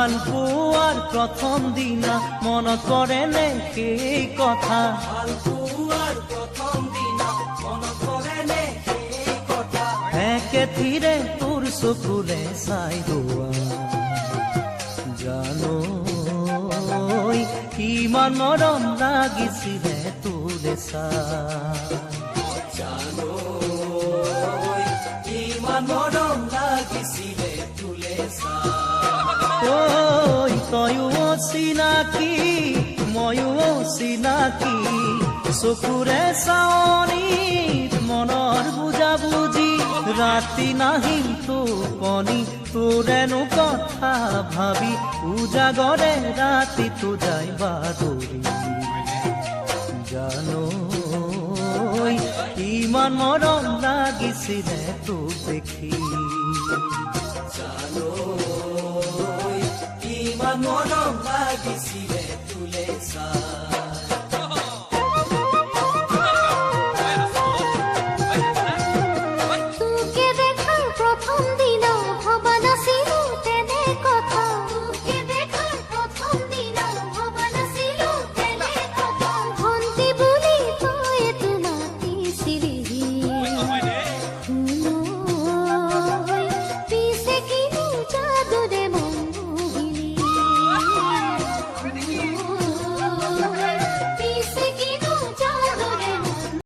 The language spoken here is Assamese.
ভাল পোৱাৰ প্ৰথম দিনা মনত পৰে নে সেই কথা? ভাল পোৱাৰ প্ৰথম দিনা মনত পৰে নে সেই কথা? একেথিৰে তোৰ চকুৰে চাই হোৱা জানো কিমান মৰম লাগিছিলে তোৰে চাই। জানো ইমান মৰম লাগিছিলে তোলে চাই। ঐ তয়ো চিনাকি ময়ো চিনাকি, চকুৰে চাৱনিত মনৰ বুজাবুজি, ৰাতি নাহিল টোপনি তোৰেনো কথা ভাবি, উজাগৰে ৰাতিটো যায় বাগৰি। জানো ইমান মৰম লাগিছিলে তোক দেখি। জানো ইমান মৰম লাগিছিলে তোলে চাই।